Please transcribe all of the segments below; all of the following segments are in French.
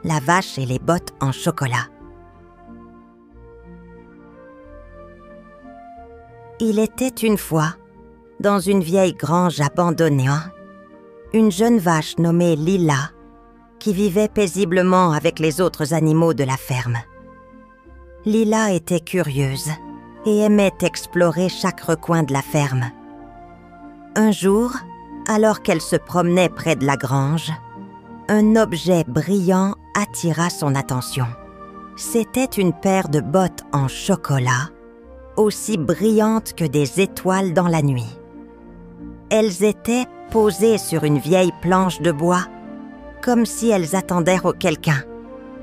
la vache et les bottes en chocolat. Il était une fois, dans une vieille grange abandonnée, une jeune vache nommée Lila, qui vivait paisiblement avec les autres animaux de la ferme. Lila était curieuse et aimait explorer chaque recoin de la ferme. Un jour, alors qu'elle se promenait près de la grange, un objet brillant attira son attention. C'était une paire de bottes en chocolat, aussi brillantes que des étoiles dans la nuit. Elles étaient posées sur une vieille planche de bois, comme si elles attendaient quelqu'un.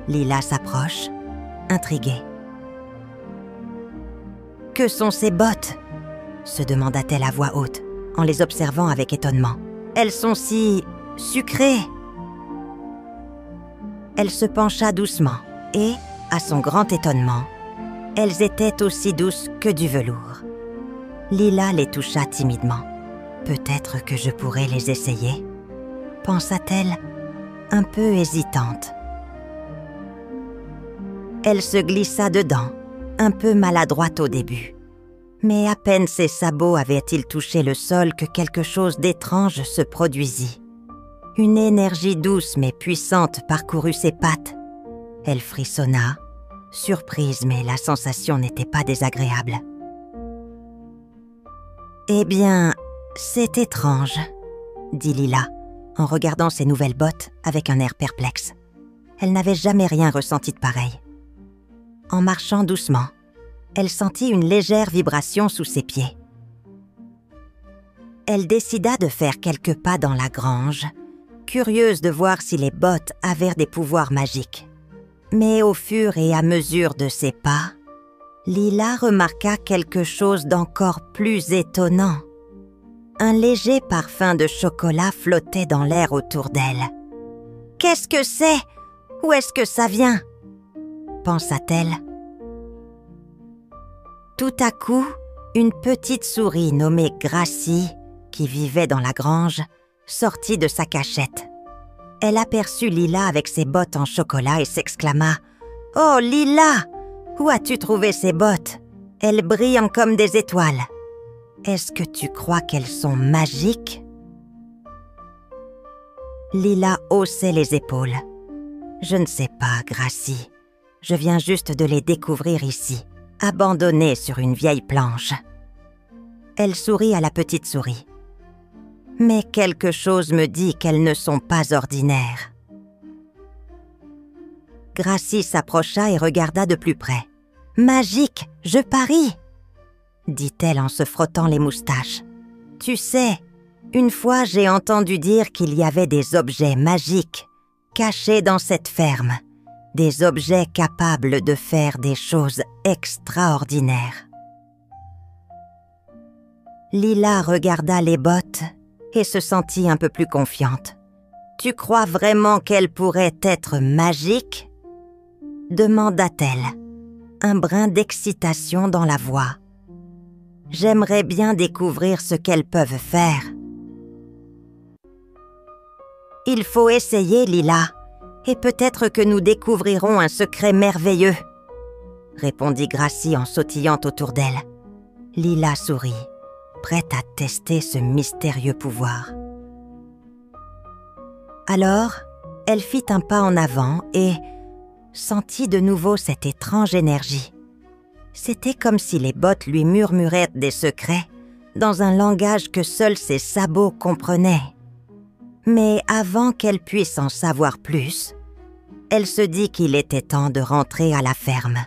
Lila s'approche, intriguée. « Que sont ces bottes ?» se demanda-t-elle à voix haute, en les observant avec étonnement. « Elles sont si sucrées !» Elle se pencha doucement et, à son grand étonnement, elles étaient aussi douces que du velours. Lila les toucha timidement. « Peut-être que je pourrais les essayer ?» pensa-t-elle, un peu hésitante. Elle se glissa dedans, un peu maladroite au début. Mais à peine ses sabots avaient-ils touché le sol que quelque chose d'étrange se produisit. Une énergie douce mais puissante parcourut ses pattes. Elle frissonna, surprise, mais la sensation n'était pas désagréable. « Eh bien, c'est étrange, » dit Lila, en regardant ses nouvelles bottes avec un air perplexe. Elle n'avait jamais rien ressenti de pareil. En marchant doucement, elle sentit une légère vibration sous ses pieds. Elle décida de faire quelques pas dans la grange, curieuse de voir si les bottes avaient des pouvoirs magiques. Mais au fur et à mesure de ses pas, Lila remarqua quelque chose d'encore plus étonnant. Un léger parfum de chocolat flottait dans l'air autour d'elle. « Qu'est-ce que c'est ? Où est-ce que ça vient ?» pensa-t-elle. Tout à coup, une petite souris nommée Gracie, qui vivait dans la grange, sortit de sa cachette. Elle aperçut Lila avec ses bottes en chocolat et s'exclama « Oh Lila, où as-tu trouvé ces bottes? Elles brillent comme des étoiles. Est-ce que tu crois qu'elles sont magiques ?» Lila haussait les épaules. « Je ne sais pas, Gracie. Je viens juste de les découvrir ici, abandonnées sur une vieille planche. » Elle sourit à la petite souris. « Mais quelque chose me dit qu'elles ne sont pas ordinaires. » Gracie s'approcha et regarda de plus près. « Magique, je parie !» dit-elle en se frottant les moustaches. « Tu sais, une fois j'ai entendu dire qu'il y avait des objets magiques cachés dans cette ferme, des objets capables de faire des choses extraordinaires. » Lila regarda les bottes et se sentit un peu plus confiante. « Tu crois vraiment qu'elles pourraient être magiques ?» demanda-t-elle, un brin d'excitation dans la voix. « J'aimerais bien découvrir ce qu'elles peuvent faire. »« Il faut essayer, Lila, et peut-être que nous découvrirons un secret merveilleux, » répondit Gracie en sautillant autour d'elle. Lila sourit, prête à tester ce mystérieux pouvoir. Alors, elle fit un pas en avant et sentit de nouveau cette étrange énergie. C'était comme si les bottes lui murmuraient des secrets dans un langage que seuls ses sabots comprenaient. Mais avant qu'elle puisse en savoir plus, elle se dit qu'il était temps de rentrer à la ferme.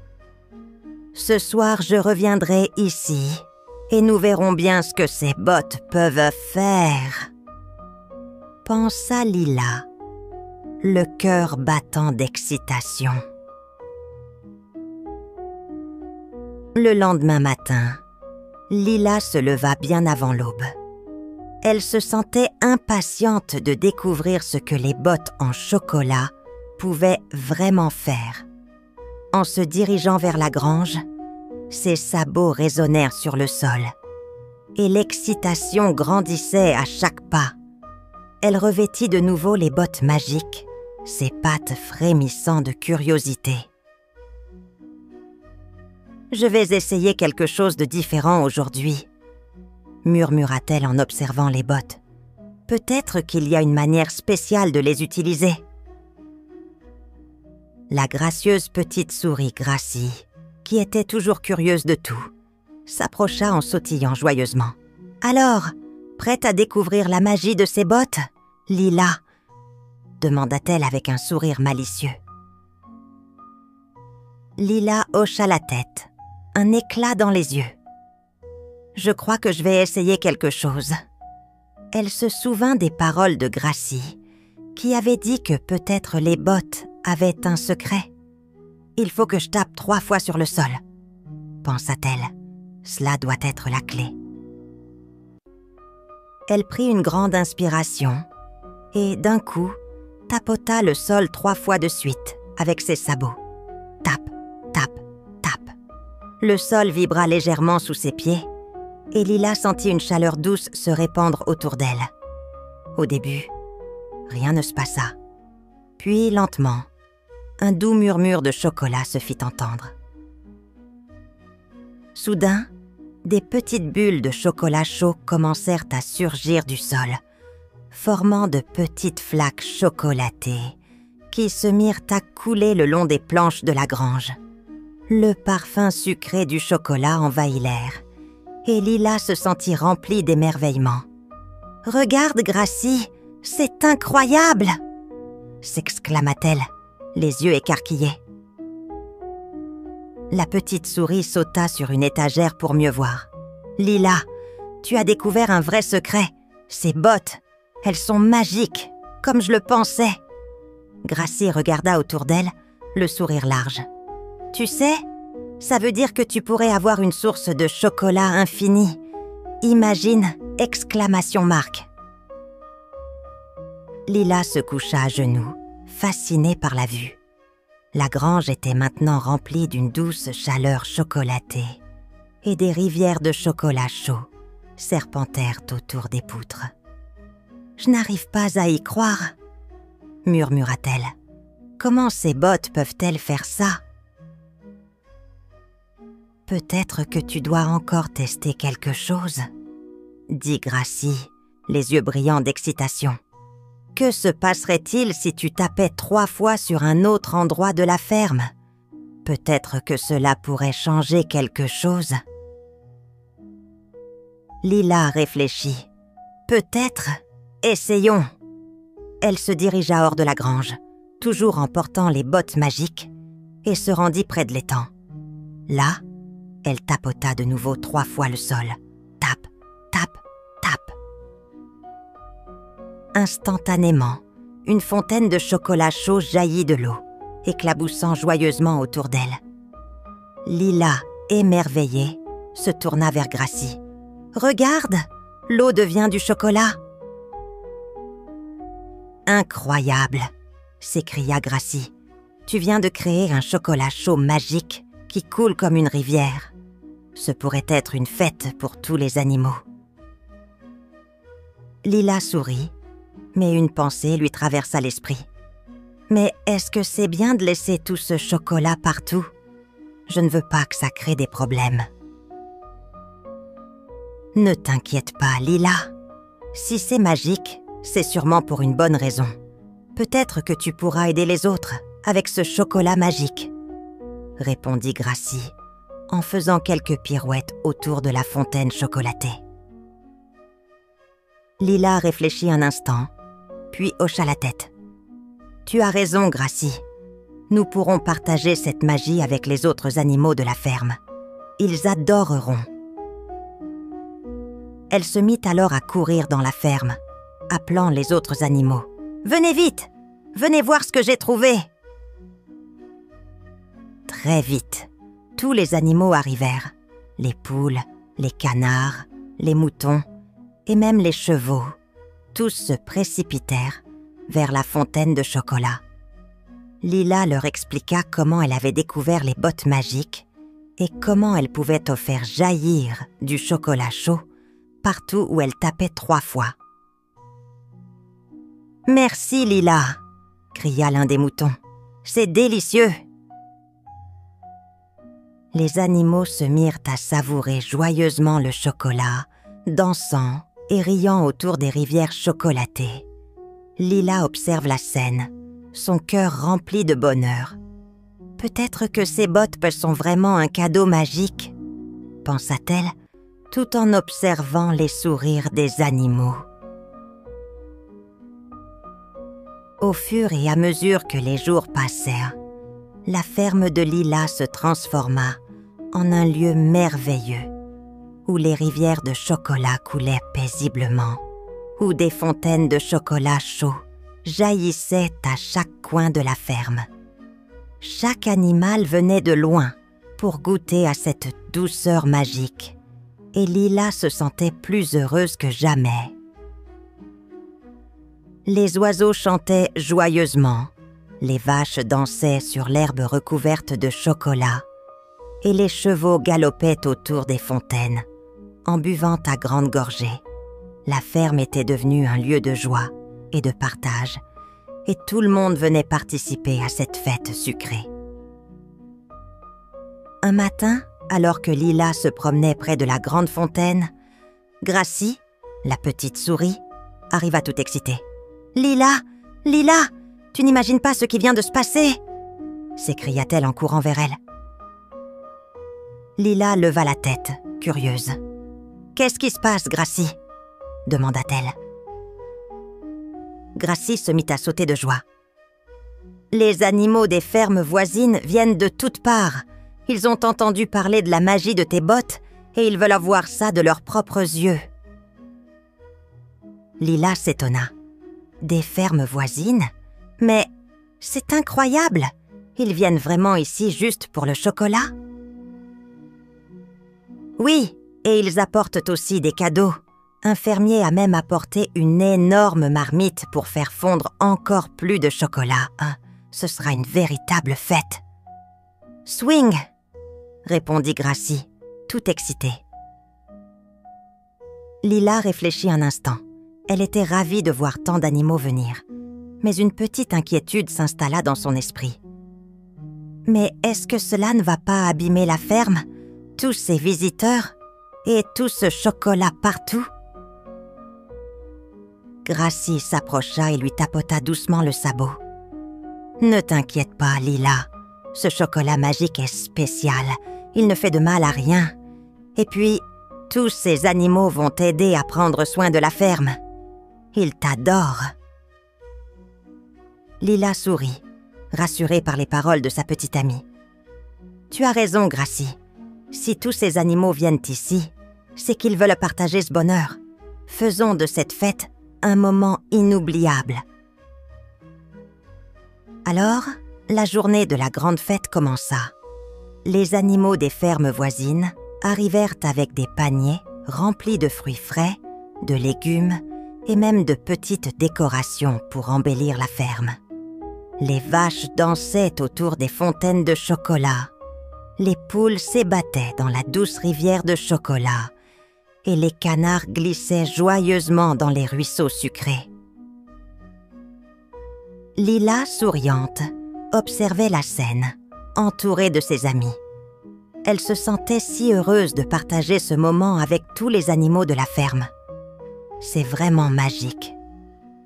« Ce soir, je reviendrai ici et nous verrons bien ce que ces bottes peuvent faire. » pensa Lila, le cœur battant d'excitation. Le lendemain matin, Lila se leva bien avant l'aube. Elle se sentait impatiente de découvrir ce que les bottes en chocolat pouvaient vraiment faire. En se dirigeant vers la grange, ses sabots résonnèrent sur le sol et l'excitation grandissait à chaque pas. Elle revêtit de nouveau les bottes magiques ses pattes frémissant de curiosité. « Je vais essayer quelque chose de différent aujourd'hui, » murmura-t-elle en observant les bottes. « Peut-être qu'il y a une manière spéciale de les utiliser. » La gracieuse petite souris Gracie, qui était toujours curieuse de tout, s'approcha en sautillant joyeusement. « Alors, prête à découvrir la magie de ces bottes, Lila ?» demanda-t-elle avec un sourire malicieux. Lila hocha la tête, un éclat dans les yeux. « Je crois que je vais essayer quelque chose. » Elle se souvint des paroles de Gracie, qui avait dit que peut-être les bottes avaient un secret. « Il faut que je tape 3 fois sur le sol, » pensa-t-elle. « Cela doit être la clé. » Elle prit une grande inspiration et, d'un coup, tapota le sol 3 fois de suite avec ses sabots. Tape, tape, tape. Le sol vibra légèrement sous ses pieds et Lila sentit une chaleur douce se répandre autour d'elle. Au début, rien ne se passa. Puis, lentement, un doux murmure de chocolat se fit entendre. Soudain, des petites bulles de chocolat chaud commencèrent à surgir du sol, formant de petites flaques chocolatées qui se mirent à couler le long des planches de la grange. Le parfum sucré du chocolat envahit l'air, et Lila se sentit remplie d'émerveillement. « Regarde, Gracie, c'est incroyable !» s'exclama-t-elle, les yeux écarquillés. La petite souris sauta sur une étagère pour mieux voir. « Lila, tu as découvert un vrai secret. Ces bottes, elles sont magiques, comme je le pensais. » Gracie regarda autour d'elle, le sourire large. « Tu sais, ça veut dire que tu pourrais avoir une source de chocolat infini. Imagine, ! Lila se coucha à genoux, fascinée par la vue. La grange était maintenant remplie d'une douce chaleur chocolatée et des rivières de chocolat chaud serpentèrent autour des poutres. « Je n'arrive pas à y croire, » murmura-t-elle. « Comment ces bottes peuvent-elles faire ça ?»« Peut-être que tu dois encore tester quelque chose, » dit Gracie, les yeux brillants d'excitation. « Que se passerait-il si tu tapais 3 fois sur un autre endroit de la ferme? Peut-être que cela pourrait changer quelque chose. » Lila réfléchit. « Peut-être. Essayons. » Elle se dirigea hors de la grange, toujours en portant les bottes magiques, et se rendit près de l'étang. Là, elle tapota de nouveau 3 fois le sol. Tape, tape, tape. Instantanément, une fontaine de chocolat chaud jaillit de l'eau, éclaboussant joyeusement autour d'elle. Lila, émerveillée, se tourna vers Gracie. « Regarde, l'eau devient du chocolat !»« Incroyable !» s'écria Gracie. « Tu viens de créer un chocolat chaud magique qui coule comme une rivière. Ce pourrait être une fête pour tous les animaux. » Lila sourit, mais une pensée lui traversa l'esprit. « Mais est-ce que c'est bien de laisser tout ce chocolat partout? Je ne veux pas que ça crée des problèmes. » « Ne t'inquiète pas, Lila. Si c'est magique, c'est sûrement pour une bonne raison. Peut-être que tu pourras aider les autres avec ce chocolat magique, » répondit Gracie, en faisant quelques pirouettes autour de la fontaine chocolatée. Lila réfléchit un instant, puis hocha la tête. « Tu as raison, Gracie. Nous pourrons partager cette magie avec les autres animaux de la ferme. Ils adoreront. » Elle se mit alors à courir dans la ferme, appelant les autres animaux. « Venez vite! Venez voir ce que j'ai trouvé !» Très vite, tous les animaux arrivèrent. Les poules, les canards, les moutons et même les chevaux. Tous se précipitèrent vers la fontaine de chocolat. Lila leur expliqua comment elle avait découvert les bottes magiques et comment elle pouvait en faire jaillir du chocolat chaud partout où elle tapait 3 fois. « Merci, Lila !» cria l'un des moutons. « C'est délicieux !» Les animaux se mirent à savourer joyeusement le chocolat, dansant et riant autour des rivières chocolatées. Lila observe la scène, son cœur rempli de bonheur. « Peut-être que ces bottes sont vraiment un cadeau magique », pensa-t-elle, tout en observant les sourires des animaux. Au fur et à mesure que les jours passèrent, la ferme de Lila se transforma en un lieu merveilleux, où les rivières de chocolat coulaient paisiblement, où des fontaines de chocolat chaud jaillissaient à chaque coin de la ferme. Chaque animal venait de loin pour goûter à cette douceur magique, et Lila se sentait plus heureuse que jamais. Les oiseaux chantaient joyeusement, les vaches dansaient sur l'herbe recouverte de chocolat, et les chevaux galopaient autour des fontaines, en buvant à grandes gorgées. La ferme était devenue un lieu de joie et de partage, et tout le monde venait participer à cette fête sucrée. Un matin, alors que Lila se promenait près de la grande fontaine, Gracie, la petite souris, arriva tout excitée. « Lila, Lila, tu n'imagines pas ce qui vient de se passer !» s'écria-t-elle en courant vers elle. Lila leva la tête, curieuse. « Qu'est-ce qui se passe, Gracie ?» demanda-t-elle. Gracie se mit à sauter de joie. « Les animaux des fermes voisines viennent de toutes parts. Ils ont entendu parler de la magie de tes bottes et ils veulent voir ça de leurs propres yeux. » Lila s'étonna. « Des fermes voisines? Mais c'est incroyable! Ils viennent vraiment ici juste pour le chocolat? » « Oui, et ils apportent aussi des cadeaux. Un fermier a même apporté une énorme marmite pour faire fondre encore plus de chocolat. Ce sera une véritable fête. »« Swing !» répondit Gracie, tout excitée. Lila réfléchit un instant. Elle était ravie de voir tant d'animaux venir. Mais une petite inquiétude s'installa dans son esprit. « Mais est-ce que cela ne va pas abîmer la ferme ? Tous ces visiteurs et tout ce chocolat partout ?» Gracie s'approcha et lui tapota doucement le sabot. « Ne t'inquiète pas, Lila. Ce chocolat magique est spécial. Il ne fait de mal à rien. Et puis, tous ces animaux vont t'aider à prendre soin de la ferme. Ils t'adorent. » Lila sourit, rassurée par les paroles de sa petite amie. « Tu as raison, Gracie. Si tous ces animaux viennent ici, c'est qu'ils veulent partager ce bonheur. Faisons de cette fête un moment inoubliable. » Alors, la journée de la grande fête commença. Les animaux des fermes voisines arrivèrent avec des paniers remplis de fruits frais, de légumes et même de petites décorations pour embellir la ferme. Les vaches dansaient autour des fontaines de chocolat. Les poules s'ébattaient dans la douce rivière de chocolat et les canards glissaient joyeusement dans les ruisseaux sucrés. Lila, souriante, observait la scène, entourée de ses amis. Elle se sentait si heureuse de partager ce moment avec tous les animaux de la ferme. « C'est vraiment magique »,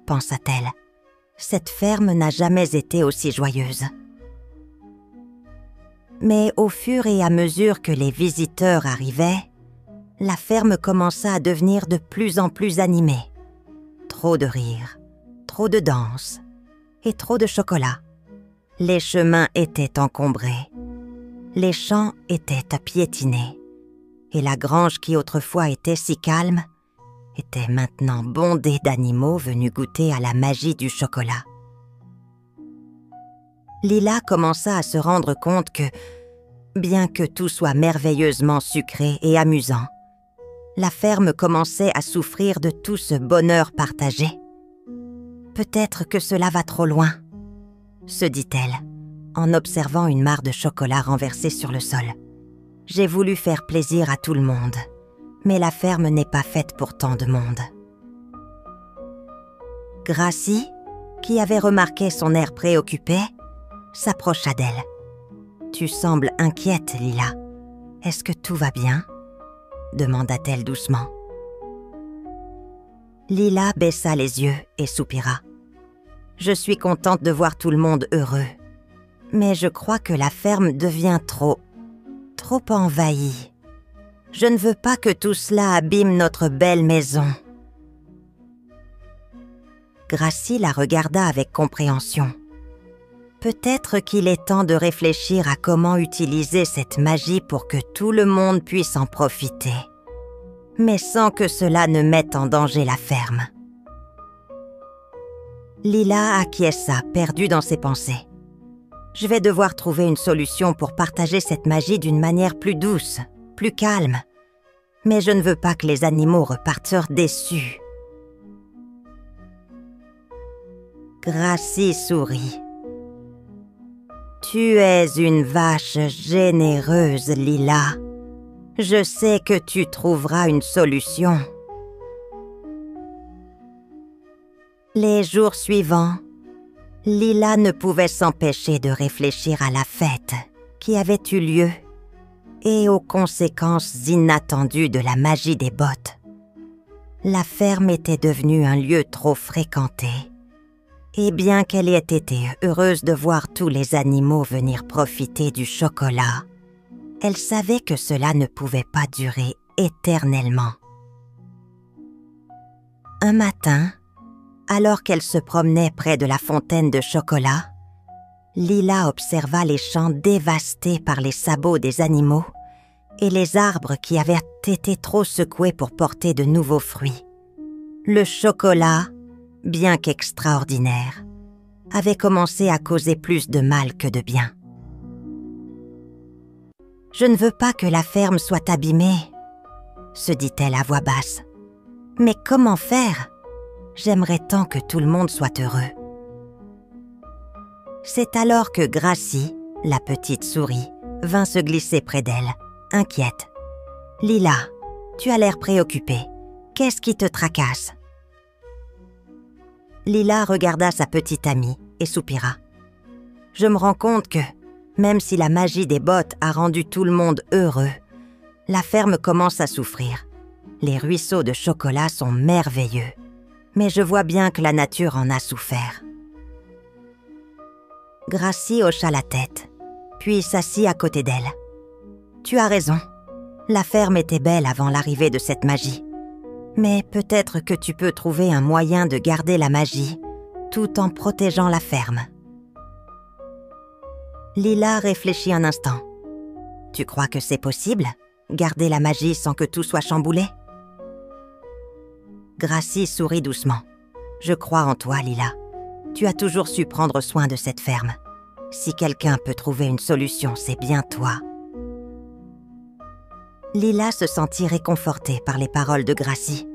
pensa-t-elle. « Cette ferme n'a jamais été aussi joyeuse. » Mais au fur et à mesure que les visiteurs arrivaient, la ferme commença à devenir de plus en plus animée. Trop de rires, trop de danse et trop de chocolat. Les chemins étaient encombrés, les champs étaient à piétiner, et la grange qui autrefois était si calme était maintenant bondée d'animaux venus goûter à la magie du chocolat. Lila commença à se rendre compte que, bien que tout soit merveilleusement sucré et amusant, la ferme commençait à souffrir de tout ce bonheur partagé. « Peut-être que cela va trop loin », se dit-elle, en observant une mare de chocolat renversée sur le sol. « J'ai voulu faire plaisir à tout le monde, mais la ferme n'est pas faite pour tant de monde. » Gracie, qui avait remarqué son air préoccupé, s'approcha d'elle. « Tu sembles inquiète, Lila. Est-ce que tout va bien ?» demanda-t-elle doucement. Lila baissa les yeux et soupira. « Je suis contente de voir tout le monde heureux. Mais je crois que la ferme devient trop envahie. Je ne veux pas que tout cela abîme notre belle maison. » Gracie la regarda avec compréhension. Peut-être qu'il est temps de réfléchir à comment utiliser cette magie pour que tout le monde puisse en profiter, mais sans que cela ne mette en danger la ferme. Lila acquiesça, perdue dans ses pensées. « Je vais devoir trouver une solution pour partager cette magie d'une manière plus douce, plus calme. Mais je ne veux pas que les animaux repartent déçus. » Gracie sourit. « Tu es une vache généreuse, Lila. Je sais que tu trouveras une solution. » Les jours suivants, Lila ne pouvait s'empêcher de réfléchir à la fête qui avait eu lieu et aux conséquences inattendues de la magie des bottes. La ferme était devenue un lieu trop fréquenté. Et bien qu'elle ait été heureuse de voir tous les animaux venir profiter du chocolat, elle savait que cela ne pouvait pas durer éternellement. Un matin, alors qu'elle se promenait près de la fontaine de chocolat, Lila observa les champs dévastés par les sabots des animaux et les arbres qui avaient été trop secoués pour porter de nouveaux fruits. Le chocolat, bien qu'extraordinaire, avait commencé à causer plus de mal que de bien. « Je ne veux pas que la ferme soit abîmée, » se dit-elle à voix basse. « Mais comment faire ? J'aimerais tant que tout le monde soit heureux. » C'est alors que Gracie, la petite souris, vint se glisser près d'elle, inquiète. « Lila, tu as l'air préoccupée. Qu'est-ce qui te tracasse ?» Lila regarda sa petite amie et soupira. « Je me rends compte que, même si la magie des bottes a rendu tout le monde heureux, la ferme commence à souffrir. Les ruisseaux de chocolat sont merveilleux, mais je vois bien que la nature en a souffert. » Gracie hocha la tête, puis s'assit à côté d'elle. « Tu as raison, la ferme était belle avant l'arrivée de cette magie. Mais peut-être que tu peux trouver un moyen de garder la magie tout en protégeant la ferme. » Lila réfléchit un instant. « Tu crois que c'est possible, garder la magie sans que tout soit chamboulé ?» Gracie sourit doucement. « Je crois en toi, Lila. Tu as toujours su prendre soin de cette ferme. Si quelqu'un peut trouver une solution, c'est bien toi. » Lila se sentit réconfortée par les paroles de Gracie.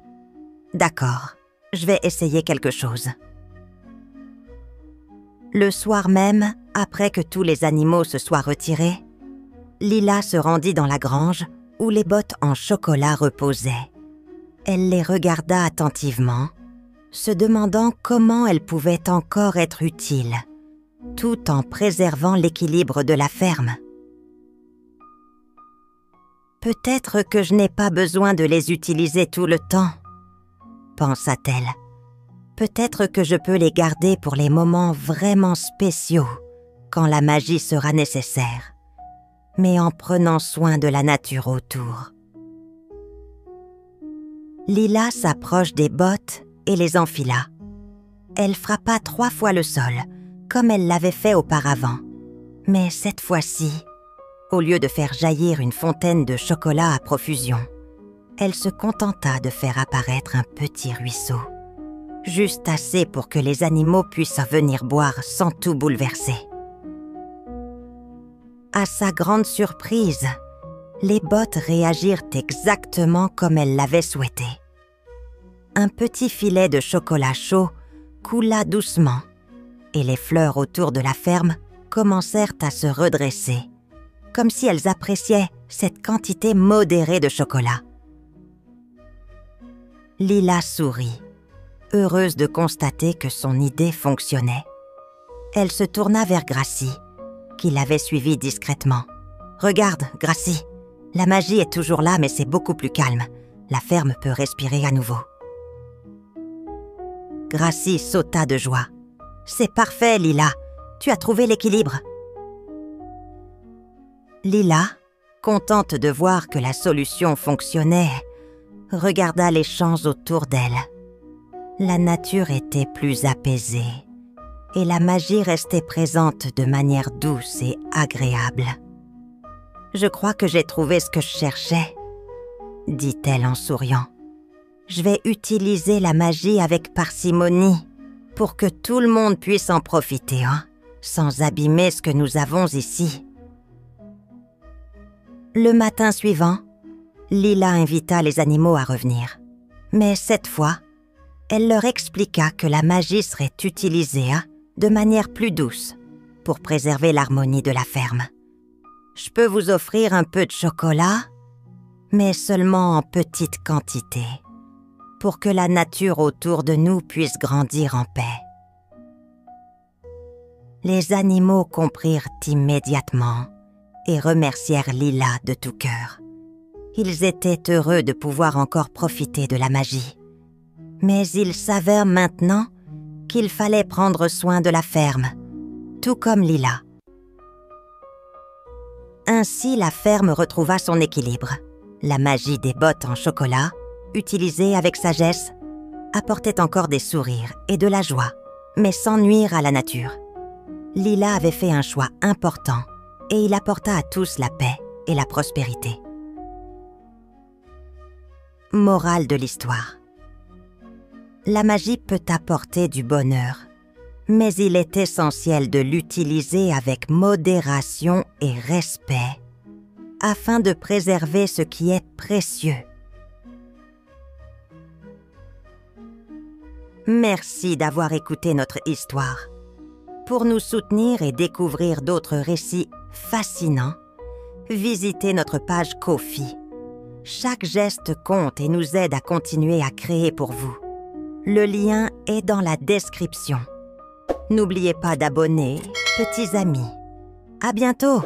« D'accord, je vais essayer quelque chose. » Le soir même, après que tous les animaux se soient retirés, Lila se rendit dans la grange où les bottes en chocolat reposaient. Elle les regarda attentivement, se demandant comment elles pouvaient encore être utiles, tout en préservant l'équilibre de la ferme. « Peut-être que je n'ai pas besoin de les utiliser tout le temps, » pensa-t-elle. « Peut-être que je peux les garder pour les moments vraiment spéciaux, quand la magie sera nécessaire, mais en prenant soin de la nature autour. » Lila s'approche des bottes et les enfila. Elle frappa 3 fois le sol, comme elle l'avait fait auparavant. Mais cette fois-ci, au lieu de faire jaillir une fontaine de chocolat à profusion, elle se contenta de faire apparaître un petit ruisseau, juste assez pour que les animaux puissent venir boire sans tout bouleverser. À sa grande surprise, les bottes réagirent exactement comme elle l'avait souhaité. Un petit filet de chocolat chaud coula doucement et les fleurs autour de la ferme commencèrent à se redresser, comme si elles appréciaient cette quantité modérée de chocolat. Lila sourit. heureuse de constater que son idée fonctionnait. Elle se tourna vers Gracie, qui l'avait suivie discrètement. « Regarde, Gracie, la magie est toujours là, mais c'est beaucoup plus calme. La ferme peut respirer à nouveau. » Gracie sauta de joie. « C'est parfait, Lila. Tu as trouvé l'équilibre. » Lila, contente de voir que la solution fonctionnait, regarda les champs autour d'elle. La nature était plus apaisée et la magie restait présente de manière douce et agréable. « Je crois que j'ai trouvé ce que je cherchais, » dit-elle en souriant. « Je vais utiliser la magie avec parcimonie pour que tout le monde puisse en profiter, hein, sans abîmer ce que nous avons ici. » Le matin suivant, Lila invita les animaux à revenir. Mais cette fois, elle leur expliqua que la magie serait utilisée de manière plus douce pour préserver l'harmonie de la ferme. « Je peux vous offrir un peu de chocolat, mais seulement en petite quantité, pour que la nature autour de nous puisse grandir en paix. » Les animaux comprirent immédiatement et remercièrent Lila de tout cœur. Ils étaient heureux de pouvoir encore profiter de la magie. Mais ils savaient maintenant qu'il fallait prendre soin de la ferme, tout comme Lila. Ainsi, la ferme retrouva son équilibre. La magie des bottes en chocolat, utilisée avec sagesse, apportait encore des sourires et de la joie, mais sans nuire à la nature. Lila avait fait un choix important et il apporta à tous la paix et la prospérité. Morale de l'histoire. La magie peut apporter du bonheur, mais il est essentiel de l'utiliser avec modération et respect afin de préserver ce qui est précieux. Merci d'avoir écouté notre histoire. Pour nous soutenir et découvrir d'autres récits fascinants, visitez notre page Ko-fi. Chaque geste compte et nous aide à continuer à créer pour vous. Le lien est dans la description. N'oubliez pas d'abonner, petits amis. À bientôt!